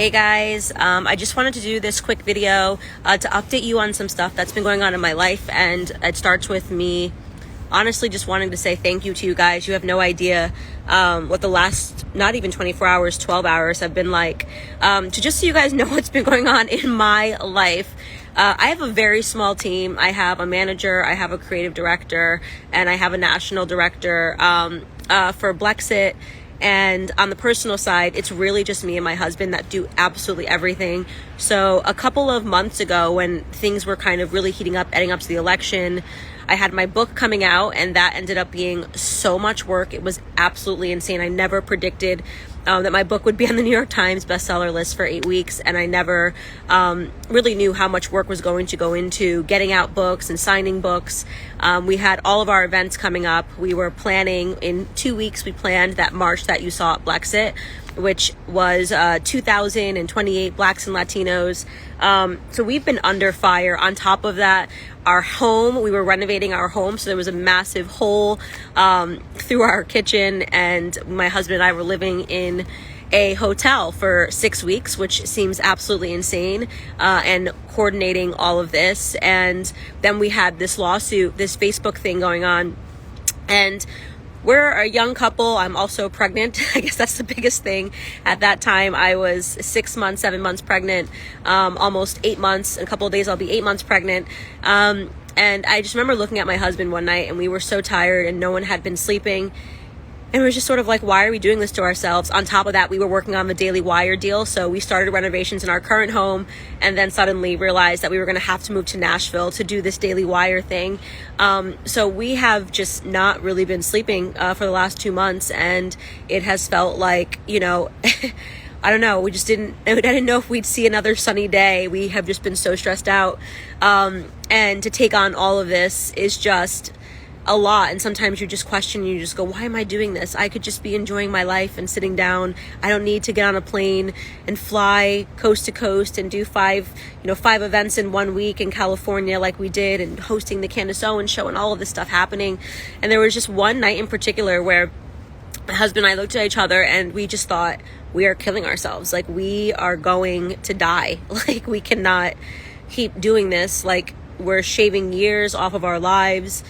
Hey guys, I just wanted to do this quick video to update you on some stuff that's been going on in my life, and it starts with me honestly just wanting to say thank you to you guys. You have no idea what the last, not even 24 hours, 12 hours have been like, to just so you guys know what's been going on in my life. I have a very small team. I have a manager, I have a creative director, and I have a national director for Blexit. And on the personal side, it's really just me and my husband that do absolutely everything. So a couple of months ago, when things were kind of really heating up, heading up to the election, I had my book coming out, and that ended up being so much work. It was absolutely insane. I never predicted that my book would be on the New York Times bestseller list for 8 weeks, and I never really knew how much work was going to go into getting out books and signing books. We had all of our events coming up. We were planning, in 2 weeks, we planned that march that you saw at Blexit, which was 2,028 Blacks and Latinos. So we've been under fire. On top of that, our home, we were renovating our home, so there was a massive hole through our kitchen, and my husband and I were living in a hotel for 6 weeks, which seems absolutely insane, and coordinating all of this. And then we had this lawsuit, this Facebook thing going on, and we're a young couple. I'm also pregnant. I guess that's the biggest thing. At that time, I was 6 months, 7 months pregnant, almost 8 months. In a couple of days, I'll be 8 months pregnant. And I just remember looking at my husband one night, and we were so tired, and no one had been sleeping. And it was just sort of like, why are we doing this to ourselves? On top of that, we were working on the Daily Wire deal. So we started renovations in our current home, and then suddenly realized that we were going to have to move to Nashville to do this Daily Wire thing. So we have just not really been sleeping for the last 2 months. And it has felt like, I don't know. I didn't know if we'd see another sunny day. We have just been so stressed out. And to take on all of this is just a lot. And sometimes you just question, you just go, why am I doing this? I could just be enjoying my life and sitting down. I don't need to get on a plane and fly coast to coast and do five events in 1 week in California like we did, and hosting the Candace Owens show and all of this stuff happening. And there was just one night in particular where my husband and I looked at each other and we just thought, we are killing ourselves. Like, we are going to die. Like, we cannot keep doing this. Like, we're shaving years off of our lives.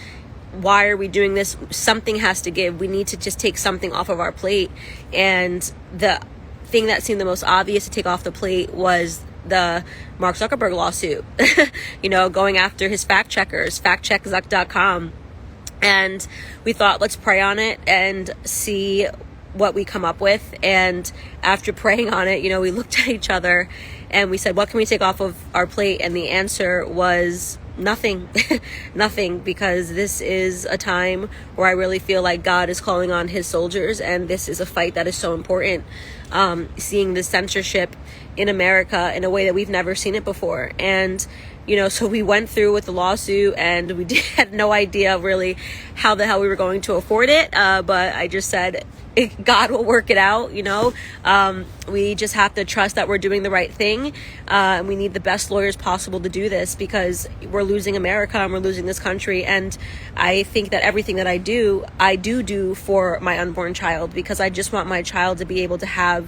Why are we doing this? Something has to give. We need to just take something off of our plate. And the thing that seemed the most obvious to take off the plate was the Mark Zuckerberg lawsuit, going after his fact checkers, factcheckzuck.com. And we thought, let's pray on it and see what we come up with. And after praying on it, we looked at each other and we said, what can we take off of our plate? And the answer was nothing. Nothing, because this is a time where I really feel like God is calling on his soldiers, and this is a fight that is so important. Seeing the censorship in America in a way that we've never seen it before. And so we went through with the lawsuit, and we had no idea really how the hell we were going to afford it. But I just said, God will work it out. We just have to trust that we're doing the right thing. And we need the best lawyers possible to do this, because we're losing America and we're losing this country. And I think that everything that I do for my unborn child, because I just want my child to be able to have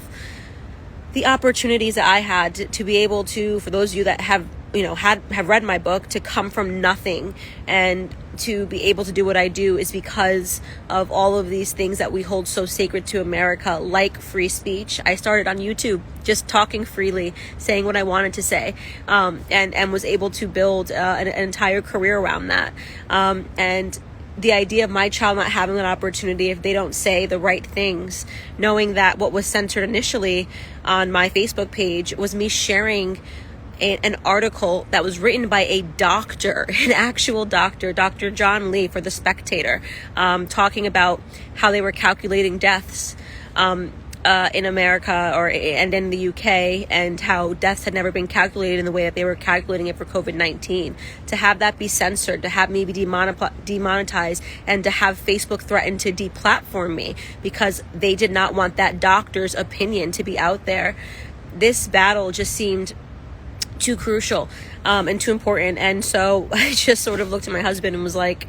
the opportunities that I had to be able to, for those of you that have read my book, to come from nothing and to be able to do what I do is because of all of these things that we hold so sacred to America, like free speech. I started on YouTube just talking freely, saying what I wanted to say, and was able to build an entire career around that. And the idea of my child not having an opportunity if they don't say the right things, knowing that what was censored initially on my Facebook page was me sharing an article that was written by a doctor, an actual doctor, Dr. John Lee, for The Spectator, talking about how they were calculating deaths in America and in the UK, and how deaths had never been calculated in the way that they were calculating it for COVID-19. To have that be censored, to have me be demonetized, and to have Facebook threaten to deplatform me because they did not want that doctor's opinion to be out there. This battle just seemed too crucial and too important. And so I just sort of looked at my husband and was like,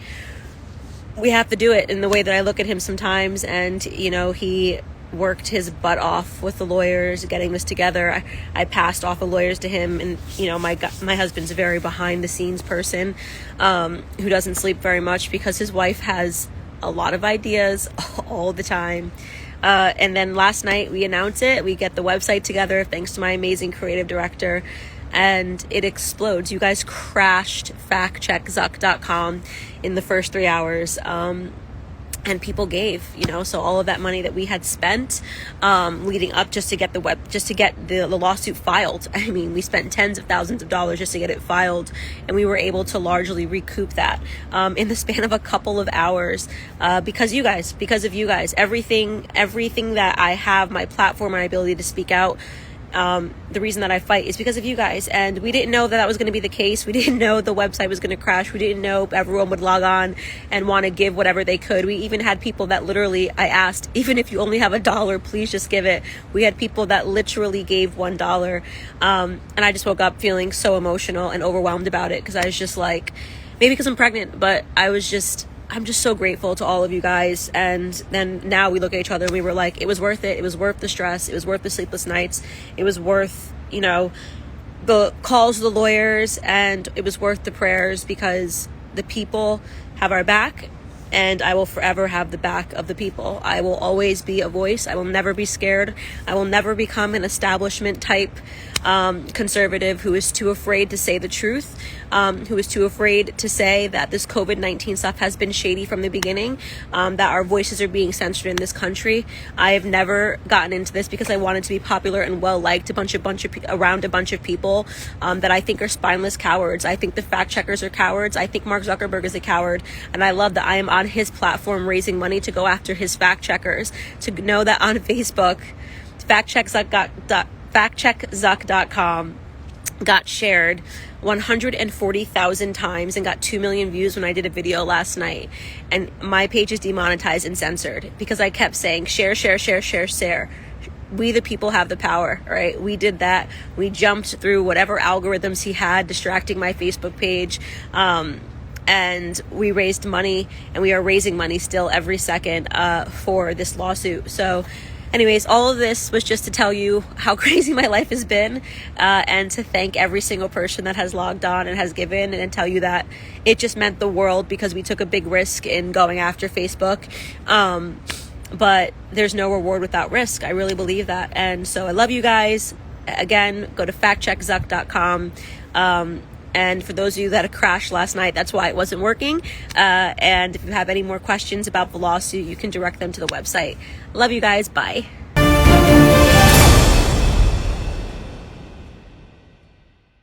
we have to do it. In the way that I look at him sometimes, and he worked his butt off with the lawyers getting this together. I passed off the lawyers to him, and my husband's a very behind the scenes person who doesn't sleep very much because his wife has a lot of ideas all the time. And then last night we announce it. We get the website together thanks to my amazing creative director, and it explodes. You guys crashed factcheckzuck.com in the first 3 hours. And people gave, so all of that money that we had spent leading up just to get the lawsuit filed. I mean, we spent tens of thousands of dollars just to get it filed, and we were able to largely recoup that in the span of a couple of hours because of you guys. Everything that I have, my platform, my ability to speak out, the reason that I fight is because of you guys. And we didn't know that was going to be the case. We didn't know the website was going to crash. We didn't know everyone would log on and want to give whatever they could. We even had people that literally, I asked, even if you only have $1, please just give it. We had people that literally gave $1. And I just woke up feeling so emotional and overwhelmed about it because I was just like, maybe because I'm pregnant, but I'm just so grateful to all of you guys. And then now we look at each other and we were like, it was worth it. It was worth the stress. It was worth the sleepless nights. It was worth, the calls to the lawyers, and it was worth the prayers because the people have our back, and I will forever have the back of the people. I will always be a voice. I will never be scared. I will never become an establishment type conservative who is too afraid to say the truth, who is too afraid to say that this COVID-19 stuff has been shady from the beginning, that our voices are being censored in this country. I have never gotten into this because I wanted to be popular and well-liked around a bunch of people that I think are spineless cowards. I think the fact checkers are cowards. I think Mark Zuckerberg is a coward, and I love that I am on his platform raising money to go after his fact checkers. To know that on Facebook, factcheckzuck.com got shared 140,000 times and got 2 million views when I did a video last night, and my page is demonetized and censored because I kept saying share. We the people have the power, right? We did that. We jumped through whatever algorithms he had distracting my Facebook page, and we raised money, and we are raising money still every second for this lawsuit. So anyways, all of this was just to tell you how crazy my life has been, and to thank every single person that has logged on and has given, and tell you that it just meant the world because we took a big risk in going after Facebook. But there's no reward without risk. I really believe that. And so I love you guys. Again, go to factcheckzuck.com. And for those of you that had crashed last night, that's why it wasn't working. And if you have any more questions about the lawsuit, you can direct them to the website. Love you guys. Bye.